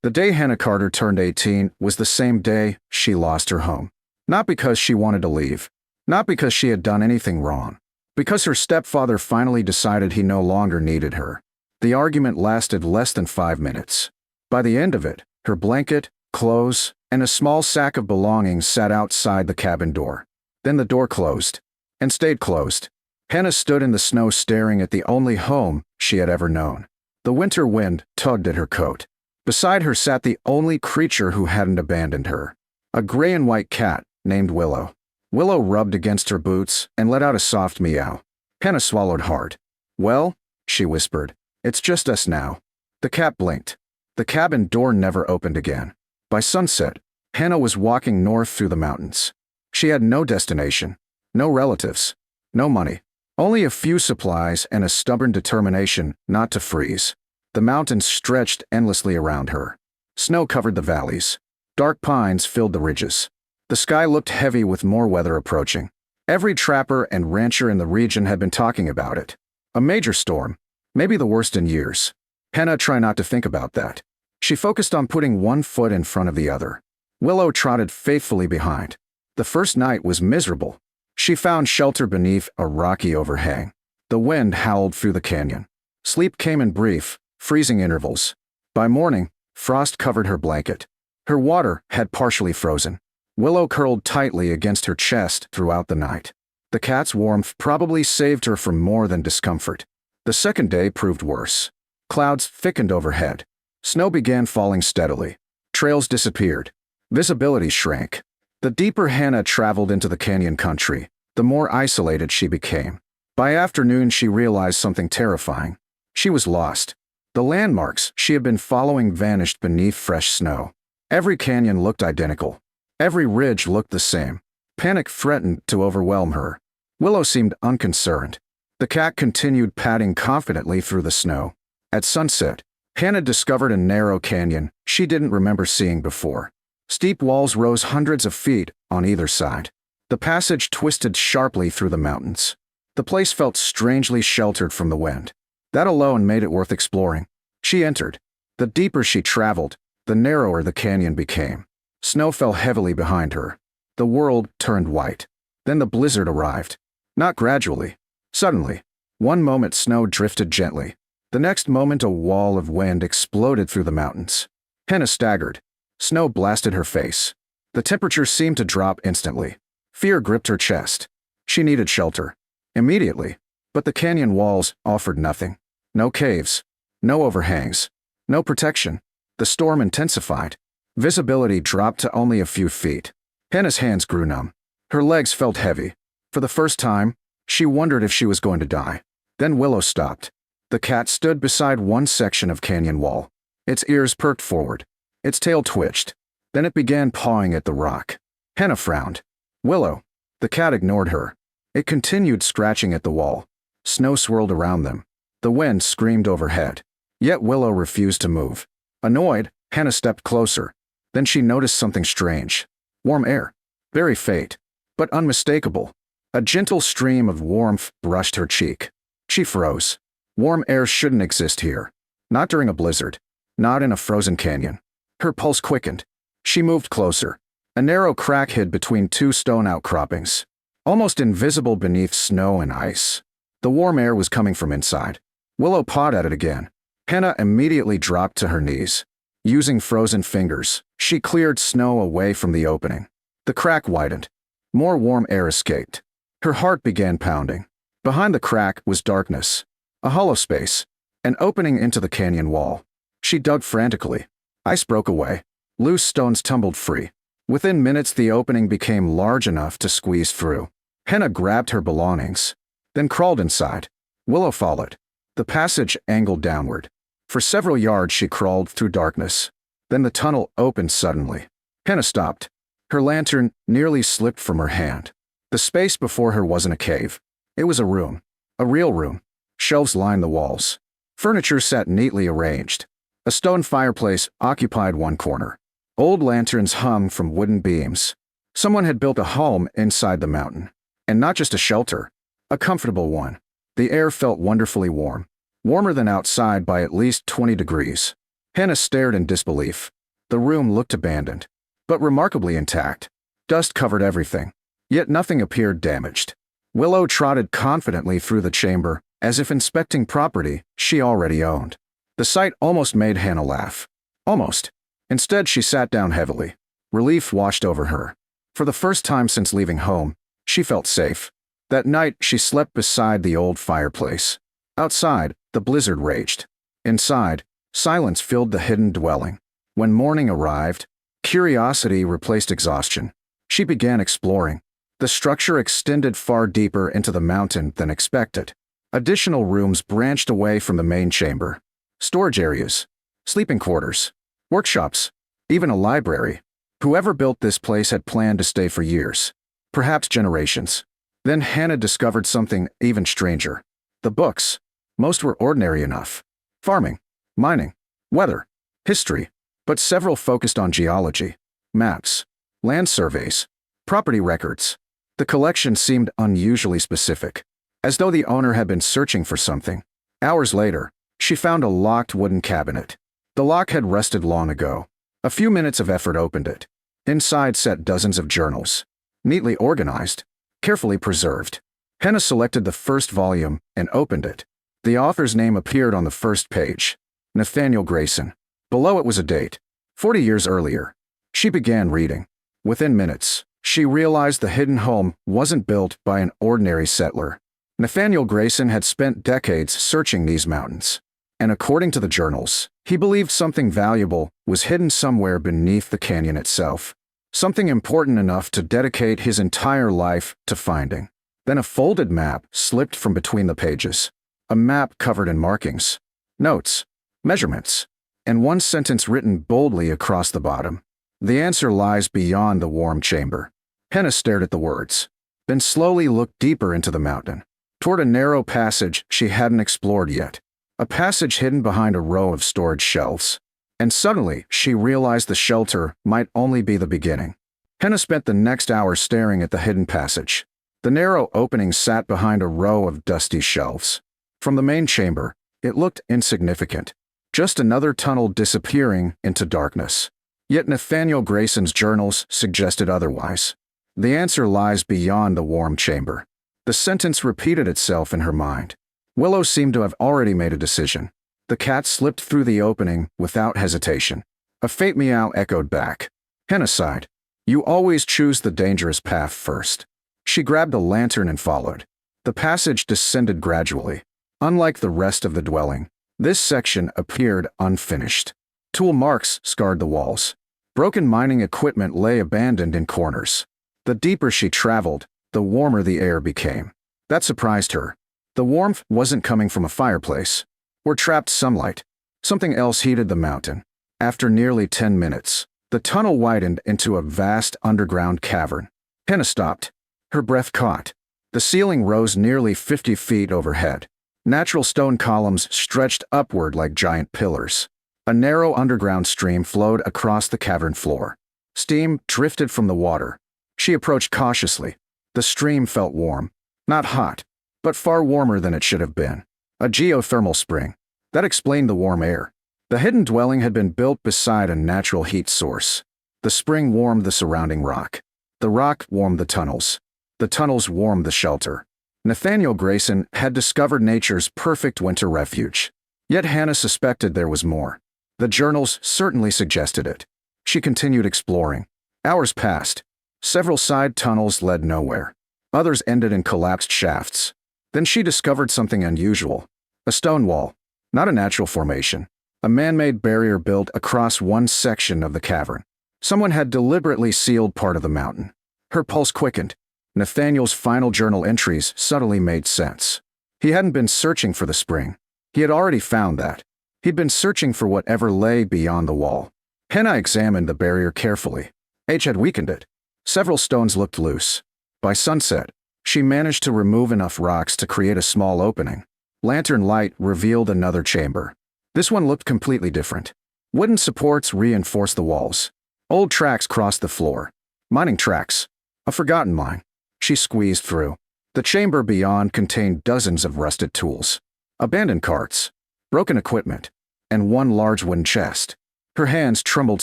The day Hannah Carter turned 18 was the same day she lost her home. Not because she wanted to leave, not because she had done anything wrong, because her stepfather finally decided he no longer needed her. The argument lasted less than 5 minutes. By the end of it, her blanket, clothes, and a small sack of belongings sat outside the cabin door. Then the door closed, and stayed closed. Hannah stood in the snow staring at the only home she had ever known. The winter wind tugged at her coat. Beside her sat the only creature who hadn't abandoned her, a gray and white cat named Willow. Willow rubbed against her boots and let out a soft meow. Hannah swallowed hard. "Well," she whispered, "it's just us now." The cat blinked. The cabin door never opened again. By sunset, Hannah was walking north through the mountains. She had no destination, no relatives, no money, only a few supplies and a stubborn determination not to freeze. The mountains stretched endlessly around her. Snow covered the valleys. Dark pines filled the ridges. The sky looked heavy with more weather approaching. Every trapper and rancher in the region had been talking about it. A major storm, maybe the worst in years. Hannah tried not to think about that. She focused on putting one foot in front of the other. Willow trotted faithfully behind. The first night was miserable. She found shelter beneath a rocky overhang. The wind howled through the canyon. Sleep came in brief, freezing intervals. By morning, frost covered her blanket. Her water had partially frozen. Willow curled tightly against her chest throughout the night. The cat's warmth probably saved her from more than discomfort. The second day proved worse. Clouds thickened overhead. Snow began falling steadily. Trails disappeared. Visibility shrank. The deeper Hannah traveled into the canyon country, the more isolated she became. By afternoon, she realized something terrifying. She was lost. The landmarks she had been following vanished beneath fresh snow. Every canyon looked identical. Every ridge looked the same. Panic threatened to overwhelm her. Willow seemed unconcerned. The cat continued padding confidently through the snow. At sunset, Hannah discovered a narrow canyon she didn't remember seeing before. Steep walls rose hundreds of feet on either side. The passage twisted sharply through the mountains. The place felt strangely sheltered from the wind. That alone made it worth exploring. She entered. The deeper she traveled, the narrower the canyon became. Snow fell heavily behind her. The world turned white. Then the blizzard arrived. Not gradually. Suddenly. One moment snow drifted gently. The next moment a wall of wind exploded through the mountains. Hannah staggered. Snow blasted her face. The temperature seemed to drop instantly. Fear gripped her chest. She needed shelter. Immediately. But the canyon walls offered nothing. No caves. No overhangs. No protection. The storm intensified. Visibility dropped to only a few feet. Hannah's hands grew numb. Her legs felt heavy. For the first time, she wondered if she was going to die. Then Willow stopped. The cat stood beside one section of canyon wall. Its ears perked forward. Its tail twitched. Then it began pawing at the rock. Hannah frowned. "Willow." The cat ignored her. It continued scratching at the wall. Snow swirled around them. The wind screamed overhead. Yet Willow refused to move. Annoyed, Hannah stepped closer. Then she noticed something strange. Warm air. Very faint, but unmistakable. A gentle stream of warmth brushed her cheek. She froze. Warm air shouldn't exist here. Not during a blizzard. Not in a frozen canyon. Her pulse quickened. She moved closer. A narrow crack hid between two stone outcroppings, almost invisible beneath snow and ice. The warm air was coming from inside. Willow pawed at it again. Hannah immediately dropped to her knees. Using frozen fingers, she cleared snow away from the opening. The crack widened. More warm air escaped. Her heart began pounding. Behind the crack was darkness. A hollow space. An opening into the canyon wall. She dug frantically. Ice broke away. Loose stones tumbled free. Within minutes, the opening became large enough to squeeze through. Hannah grabbed her belongings, then crawled inside. Willow followed. The passage angled downward. For several yards, she crawled through darkness. Then the tunnel opened suddenly. Hannah stopped. Her lantern nearly slipped from her hand. The space before her wasn't a cave. It was a room. A real room. Shelves lined the walls. Furniture sat neatly arranged. A stone fireplace occupied one corner. Old lanterns hung from wooden beams. Someone had built a home inside the mountain. And not just a shelter. A comfortable one. The air felt wonderfully warm. Warmer than outside by at least 20 degrees. Hannah stared in disbelief. The room looked abandoned, but remarkably intact. Dust covered everything, yet nothing appeared damaged. Willow trotted confidently through the chamber, as if inspecting property she already owned. The sight almost made Hannah laugh. Almost. Instead, she sat down heavily. Relief washed over her. For the first time since leaving home, she felt safe. That night, she slept beside the old fireplace. Outside, the blizzard raged. Inside, silence filled the hidden dwelling. When morning arrived, curiosity replaced exhaustion. She began exploring. The structure extended far deeper into the mountain than expected. Additional rooms branched away from the main chamber. Storage areas, sleeping quarters, workshops, even a library. Whoever built this place had planned to stay for years, perhaps generations. Then Hannah discovered something even stranger. The books. Most were ordinary enough. Farming, mining, weather, history, but several focused on geology, maps, land surveys, property records. The collection seemed unusually specific, as though the owner had been searching for something. Hours later, she found a locked wooden cabinet. The lock had rusted long ago. A few minutes of effort opened it. Inside sat dozens of journals, neatly organized, carefully preserved. Hannah selected the first volume and opened it. The author's name appeared on the first page, Nathaniel Grayson. Below it was a date, 40 years earlier. She began reading. Within minutes, she realized the hidden home wasn't built by an ordinary settler. Nathaniel Grayson had spent decades searching these mountains. And according to the journals, he believed something valuable was hidden somewhere beneath the canyon itself. Something important enough to dedicate his entire life to finding. Then a folded map slipped from between the pages. A map covered in markings, notes, measurements, and one sentence written boldly across the bottom. The answer lies beyond the warm chamber. Hannah stared at the words, then slowly looked deeper into the mountain, toward a narrow passage she hadn't explored yet. A passage hidden behind a row of storage shelves. And suddenly, she realized the shelter might only be the beginning. Hannah spent the next hour staring at the hidden passage. The narrow opening sat behind a row of dusty shelves. From the main chamber, it looked insignificant. Just another tunnel disappearing into darkness. Yet Nathaniel Grayson's journals suggested otherwise. The answer lies beyond the warm chamber. The sentence repeated itself in her mind. Willow seemed to have already made a decision. The cat slipped through the opening without hesitation. A faint meow echoed back. Hannah sighed. You always choose the dangerous path first. She grabbed a lantern and followed. The passage descended gradually. Unlike the rest of the dwelling, this section appeared unfinished. Tool marks scarred the walls. Broken mining equipment lay abandoned in corners. The deeper she traveled, the warmer the air became. That surprised her. The warmth wasn't coming from a fireplace or trapped sunlight. Something else heated the mountain. After nearly 10 minutes, the tunnel widened into a vast underground cavern. Hannah stopped. Her breath caught. The ceiling rose nearly 50 feet overhead. Natural stone columns stretched upward like giant pillars. A narrow underground stream flowed across the cavern floor. Steam drifted from the water. She approached cautiously. The stream felt warm. Not hot, but far warmer than it should have been. A geothermal spring. That explained the warm air. The hidden dwelling had been built beside a natural heat source. The spring warmed the surrounding rock. The rock warmed the tunnels. The tunnels warmed the shelter. Nathaniel Grayson had discovered nature's perfect winter refuge. Yet Hannah suspected there was more. The journals certainly suggested it. She continued exploring. Hours passed. Several side tunnels led nowhere. Others ended in collapsed shafts. Then she discovered something unusual. A stone wall. Not a natural formation. A man-made barrier built across one section of the cavern. Someone had deliberately sealed part of the mountain. Her pulse quickened. Nathaniel's final journal entries subtly made sense. He hadn't been searching for the spring. He had already found that. He'd been searching for whatever lay beyond the wall. Hannah examined the barrier carefully. Age had weakened it. Several stones looked loose. By sunset, she managed to remove enough rocks to create a small opening. Lantern light revealed another chamber. This one looked completely different. Wooden supports reinforced the walls. Old tracks crossed the floor. Mining tracks. A forgotten mine. She squeezed through. The chamber beyond contained dozens of rusted tools. Abandoned carts. Broken equipment. and one large wooden chest. Her hands trembled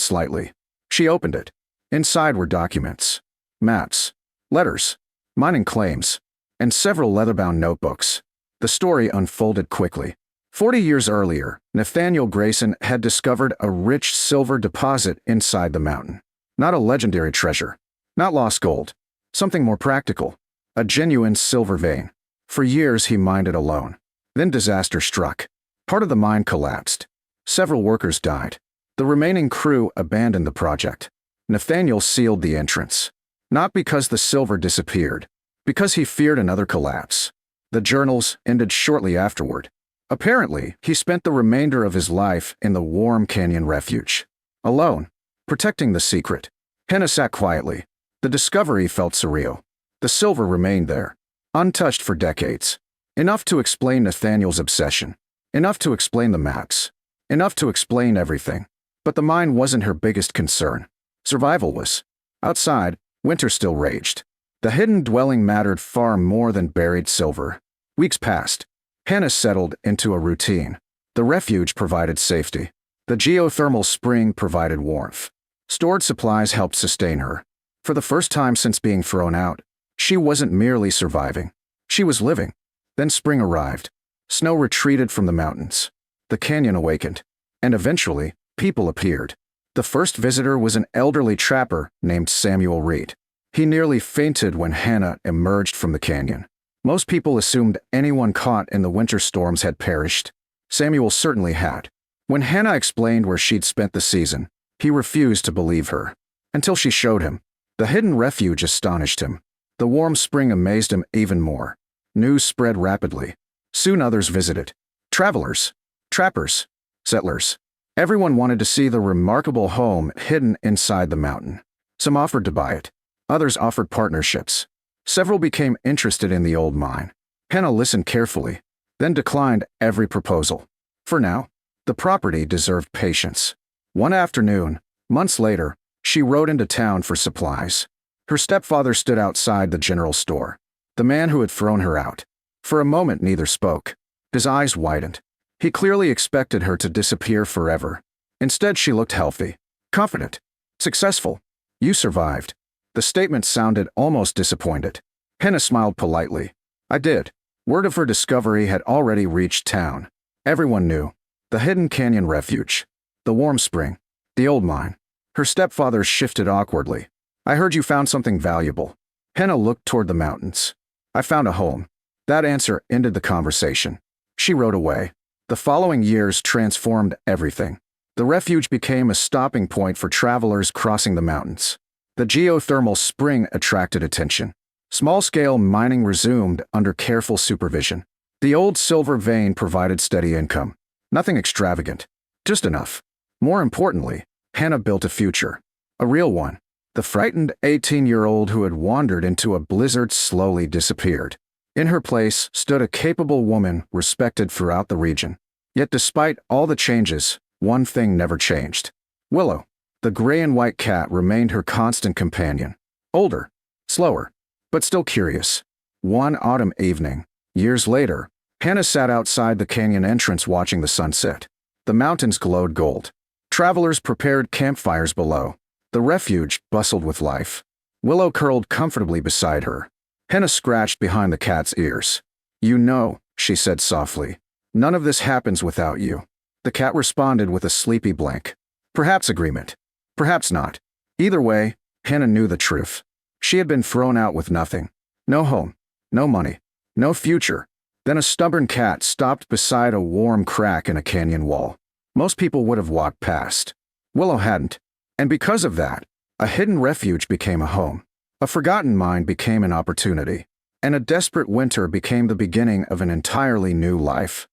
slightly. She opened it. Inside were documents, maps, letters, mining claims, and several leather-bound notebooks. The story unfolded quickly. 40 years earlier, Nathaniel Grayson had discovered a rich silver deposit inside the mountain. Not a legendary treasure, not lost gold, something more practical, a genuine silver vein. For years he mined it alone. Then disaster struck. Part of the mine collapsed. Several workers died. The remaining crew abandoned the project. Nathaniel sealed the entrance. Not because the silver disappeared, because he feared another collapse. The journals ended shortly afterward. Apparently, he spent the remainder of his life in the warm canyon refuge. Alone, protecting the secret. Hannah sat quietly. The discovery felt surreal. The silver remained there, untouched for decades. Enough to explain Nathaniel's obsession. Enough to explain the maps. Enough to explain everything. But the mine wasn't her biggest concern. Survival was. Outside, winter still raged. The hidden dwelling mattered far more than buried silver. Weeks passed. Hannah settled into a routine. The refuge provided safety. The geothermal spring provided warmth. Stored supplies helped sustain her. For the first time since being thrown out, she wasn't merely surviving. She was living. Then spring arrived. Snow retreated from the mountains. The canyon awakened. And eventually, people appeared. The first visitor was an elderly trapper named Samuel Reed. He nearly fainted when Hannah emerged from the canyon. Most people assumed anyone caught in the winter storms had perished. Samuel certainly had. When Hannah explained where she'd spent the season, he refused to believe her. Until she showed him. The hidden refuge astonished him. The warm spring amazed him even more. News spread rapidly. Soon others visited. Travelers, trappers, settlers. Everyone wanted to see the remarkable home hidden inside the mountain. Some offered to buy it. Others offered partnerships. Several became interested in the old mine. Hannah listened carefully, then declined every proposal. For now, the property deserved patience. One afternoon, months later, she rode into town for supplies. Her stepfather stood outside the general store, the man who had thrown her out. For a moment neither spoke. His eyes widened. He clearly expected her to disappear forever. Instead she looked healthy, confident, successful. You survived. The statement sounded almost disappointed. Hannah smiled politely. I did. Word of her discovery had already reached town. Everyone knew. The hidden canyon refuge. The warm spring. The old mine. Her stepfather shifted awkwardly. I heard you found something valuable. Hannah looked toward the mountains. I found a home. That answer ended the conversation. She rode away. The following years transformed everything. The refuge became a stopping point for travelers crossing the mountains. The geothermal spring attracted attention. Small-scale mining resumed under careful supervision. The old silver vein provided steady income. Nothing extravagant. Just enough. More importantly, Hannah built a future. A real one. The frightened 18-year-old who had wandered into a blizzard slowly disappeared. In her place stood a capable woman respected throughout the region. Yet despite all the changes, one thing never changed. Willow, the gray and white cat, remained her constant companion. Older, slower, but still curious. One autumn evening, years later, Hannah sat outside the canyon entrance watching the sunset. The mountains glowed gold. Travelers prepared campfires below. The refuge bustled with life. Willow curled comfortably beside her. Hannah scratched behind the cat's ears. You know, she said softly, none of this happens without you. The cat responded with a sleepy blink. Perhaps agreement. Perhaps not. Either way, Hannah knew the truth. She had been thrown out with nothing. No home, no money, no future. Then a stubborn cat stopped beside a warm crack in a canyon wall. Most people would have walked past. Willow hadn't. And because of that, a hidden refuge became a home. A forgotten mine became an opportunity. And a desperate winter became the beginning of an entirely new life.